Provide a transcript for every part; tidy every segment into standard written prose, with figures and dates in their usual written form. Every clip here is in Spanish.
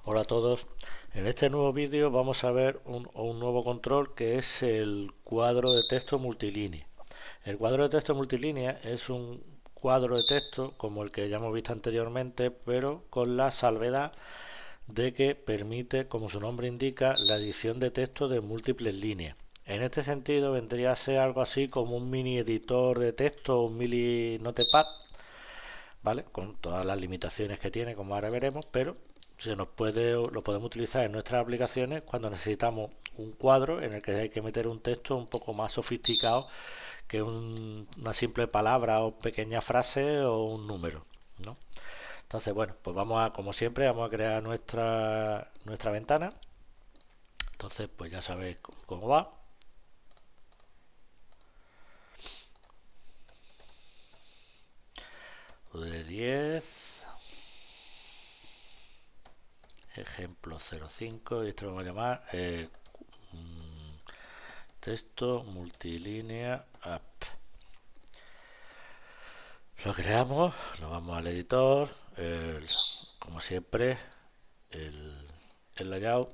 Hola a todos. En este nuevo vídeo vamos a ver un nuevo control que es el cuadro de texto multilínea. El cuadro de texto multilínea es un cuadro de texto como el que ya hemos visto anteriormente, pero con la salvedad de que permite, como su nombre indica, la edición de texto de múltiples líneas. En este sentido vendría a ser algo así como un mini editor de texto, un mini notepad, ¿vale? Con todas las limitaciones que tiene, como ahora veremos, pero lo podemos utilizar en nuestras aplicaciones cuando necesitamos un cuadro en el que hay que meter un texto un poco más sofisticado que una simple palabra o pequeña frase o un número, ¿no? Entonces, bueno, pues como siempre, vamos a crear nuestra ventana. Entonces, pues ya sabéis cómo va. De 10, ejemplo 05, y esto lo vamos a llamar texto multilínea app. Lo creamos, lo vamos al editor, como siempre, el, el layout,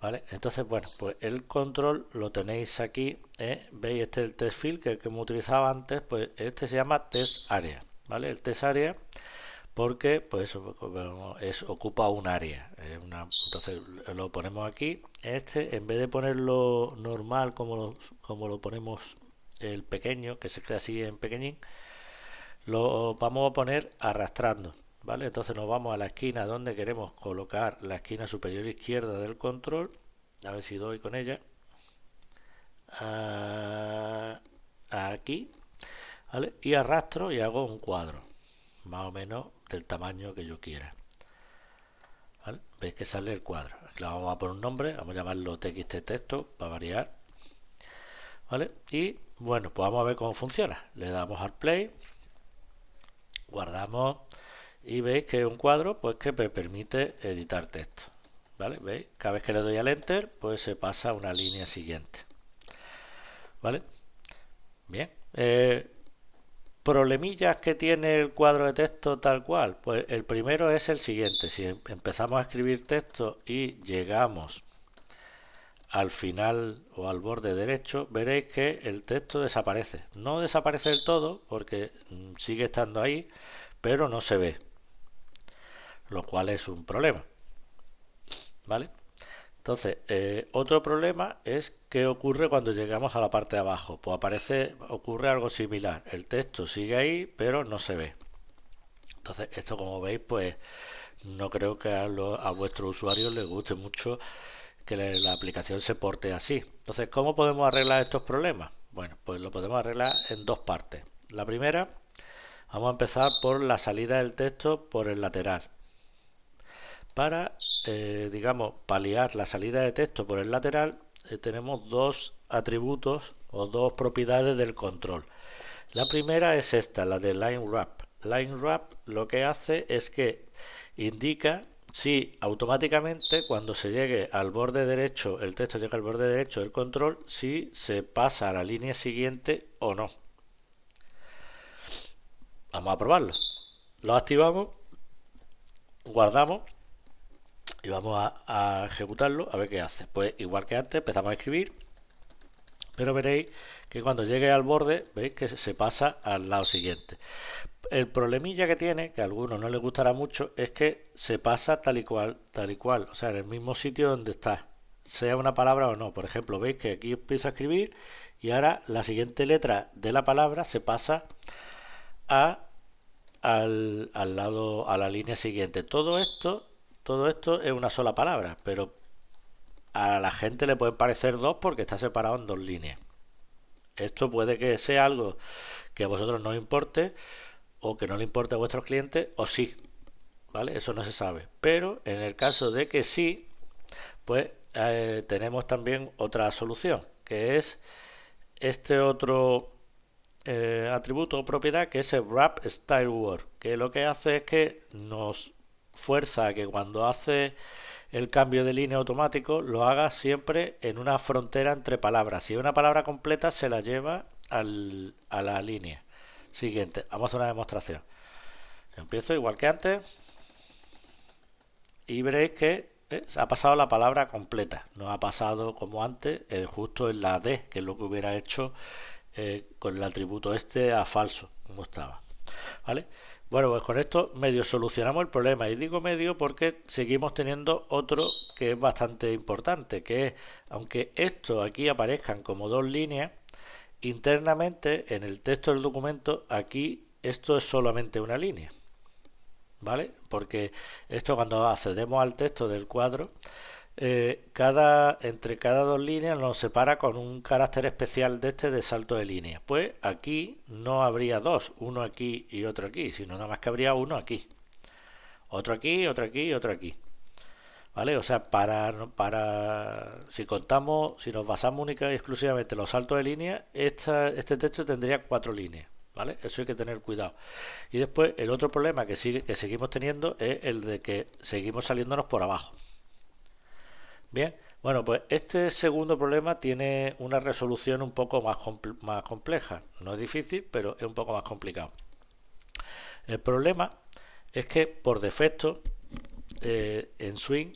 ¿vale? Entonces, bueno, pues el control lo tenéis aquí, ¿eh? ¿Veis? Este es el test field que hemos utilizado antes, pues este se llama test area, ¿vale? El test area porque pues eso ocupa un área, entonces lo ponemos aquí. Este, en vez de ponerlo normal como lo ponemos el pequeño, que se queda así en pequeñín, lo vamos a poner arrastrando, ¿vale? Entonces nos vamos a la esquina donde queremos colocar la esquina superior izquierda del control, a ver si doy con ella, aquí, ¿vale? Y arrastro y hago un cuadro, más o menos del tamaño que yo quiera, ¿vale? Veis que sale el cuadro. Aquí le vamos a poner un nombre, vamos a llamarlo txt texto para variar, ¿vale? Y bueno, pues vamos a ver cómo funciona. Le damos al play, guardamos y veis que es un cuadro pues que me permite editar texto, ¿vale? ¿Veis? Cada vez que le doy al enter pues se pasa a una línea siguiente, ¿vale? Bien. Problemillas que tiene el cuadro de texto tal cual. Pues el primero es el siguiente. Si empezamos a escribir texto y llegamos al final o al borde derecho, veréis que el texto desaparece. No desaparece del todo porque sigue estando ahí, pero no se ve, lo cual es un problema, ¿vale? Entonces, otro problema es qué ocurre cuando llegamos a la parte de abajo. Pues ocurre algo similar. El texto sigue ahí, pero no se ve. Entonces, esto como veis, pues no creo que a vuestros usuarios les guste mucho que la aplicación se porte así. Entonces, ¿cómo podemos arreglar estos problemas? Bueno, pues lo podemos arreglar en dos partes. La primera, vamos a empezar por la salida del texto por el lateral. Para, digamos, paliar la salida de texto por el lateral, tenemos dos atributos o dos propiedades del control. La primera es esta, la de line wrap. Line wrap lo que hace es que indica si automáticamente cuando se llegue al borde derecho, el texto llega al borde derecho del control, si se pasa a la línea siguiente o no. Vamos a probarlo. Lo activamos, guardamos y vamos a ejecutarlo a ver qué hace. Pues igual que antes empezamos a escribir, pero veréis que cuando llegue al borde veis que se pasa al lado siguiente. El problemilla que tiene, que a algunos no les gustará mucho, es que se pasa tal y cual, o sea, en el mismo sitio donde está, sea una palabra o no. Por ejemplo, veis que aquí empiezo a escribir y ahora la siguiente letra de la palabra se pasa a, al lado, a la línea siguiente. Todo esto es una sola palabra, pero a la gente le pueden parecer dos porque está separado en dos líneas. Esto puede que sea algo que a vosotros no os importe o que no le importe a vuestros clientes o sí, ¿vale? Eso no se sabe. Pero en el caso de que sí, pues tenemos también otra solución, que es este otro atributo o propiedad que es el wrap style word, que lo que hace es que nos fuerza a que cuando hace el cambio de línea automático lo haga siempre en una frontera entre palabras. Si es una palabra completa se la lleva a la línea siguiente. Vamos a hacer una demostración. Empiezo igual que antes. y veréis que ha pasado la palabra completa, no ha pasado como antes justo en la D, que es lo que hubiera hecho con el atributo este a falso, como estaba. ¿Vale? Bueno, pues con esto medio solucionamos el problema, y digo medio porque seguimos teniendo otro que es bastante importante, que es, aunque esto aquí aparezcan como dos líneas, internamente en el texto del documento aquí esto es solamente una línea. ¿Vale? Porque esto, cuando accedemos al texto del cuadro, entre cada dos líneas nos separa con un carácter especial de este de salto de línea. Pues aquí no habría dos, uno aquí y otro aquí, sino nada más que habría uno aquí, otro aquí, otro aquí y otro aquí. ¿Vale? O sea, si contamos, si nos basamos única y exclusivamente en los saltos de línea, este texto tendría cuatro líneas. ¿Vale? Eso hay que tener cuidado. Y después el otro problema que seguimos teniendo es el de que seguimos saliéndonos por abajo. Bien, bueno, pues este segundo problema tiene una resolución un poco más compleja. No es difícil, pero es un poco más complicado. El problema es que por defecto en Swing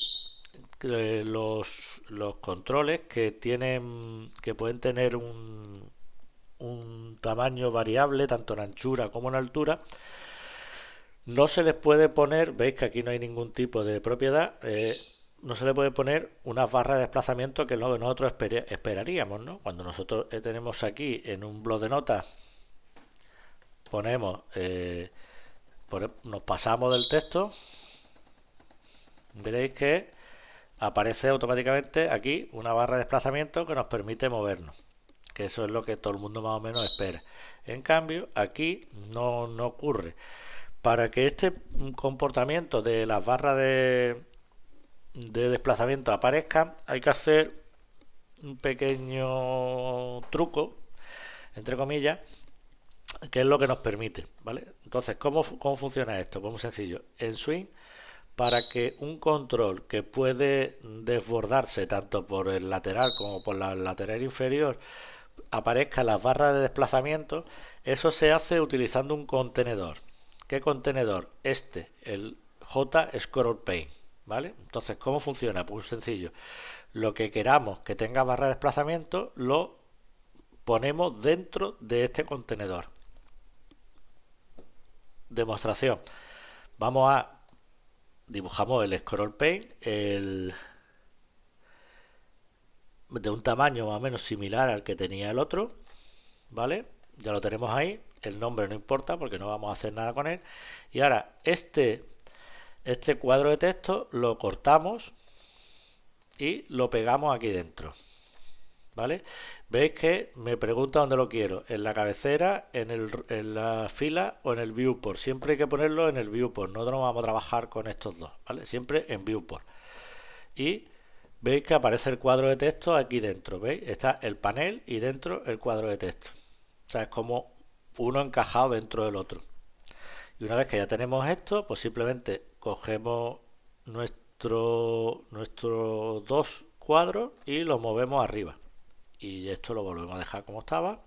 los controles que pueden tener un tamaño variable tanto en anchura como en altura, no se les puede poner, veis que aquí no hay ningún tipo de propiedad, no se le puede poner unas barras de desplazamiento que es lo que nosotros esperaríamos, ¿no? Cuando nosotros tenemos aquí en un bloc de notas, ponemos, nos pasamos del texto, veréis que aparece automáticamente aquí una barra de desplazamiento que nos permite movernos, que eso es lo que todo el mundo más o menos espera. En cambio, aquí no ocurre. Para que este comportamiento de las barras de desplazamiento aparezcan, hay que hacer un pequeño truco, entre comillas, que es lo que nos permite, ¿vale? Entonces, ¿cómo funciona esto? Pues muy sencillo. En Swing, para que un control que puede desbordarse tanto por el lateral como por la lateral inferior aparezca en las barras de desplazamiento, eso se hace utilizando un contenedor. ¿Qué contenedor? El JScrollPaint, ¿vale? Entonces, ¿cómo funciona? Pues sencillo. Lo que queramos que tenga barra de desplazamiento lo ponemos dentro de este contenedor. Demostración. Dibujamos el scroll paint de un tamaño más o menos similar al que tenía el otro, ¿vale? Ya lo tenemos ahí. El nombre no importa porque no vamos a hacer nada con él. Y ahora este cuadro de texto lo cortamos y lo pegamos aquí dentro, ¿vale? Veis que me pregunta dónde lo quiero, en la cabecera, en la fila o en el viewport. Siempre hay que ponerlo en el viewport, no vamos a trabajar con estos dos, ¿vale? Siempre en viewport. Y veis que aparece el cuadro de texto aquí dentro, ¿veis? Está el panel y dentro el cuadro de texto. O sea, es como uno encajado dentro del otro. Y una vez que ya tenemos esto, pues simplemente cogemos nuestros dos cuadros y los movemos arriba. Y esto lo volvemos a dejar como estaba.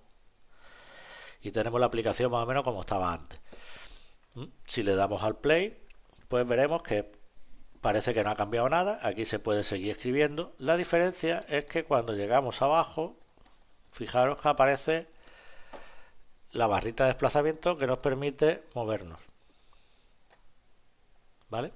Y tenemos la aplicación más o menos como estaba antes. Si le damos al play, pues veremos que parece que no ha cambiado nada. Aquí se puede seguir escribiendo. La diferencia es que cuando llegamos abajo, fijaros que aparece la barrita de desplazamiento que nos permite movernos. ¿Vale?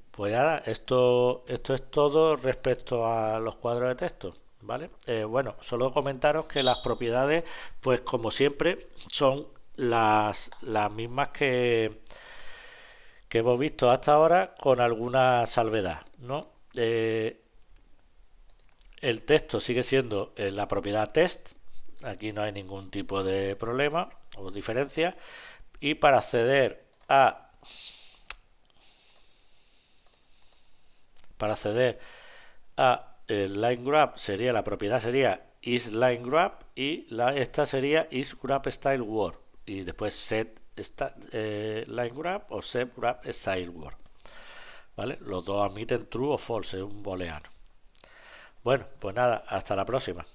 Pues nada, esto es todo respecto a los cuadros de texto. ¿Vale? Bueno, solo comentaros que las propiedades, pues como siempre, son las mismas que hemos visto hasta ahora, con alguna salvedad, ¿no? El texto sigue siendo la propiedad text. Aquí no hay ningún tipo de problema o diferencia. Y para acceder a el line grab la propiedad sería isLineGrab y esta sería isGrabStyleWord y después set LineGrab o setGrabStyleWord. ¿Vale? Los dos admiten true o false, es un booleano. Bueno, pues nada, hasta la próxima.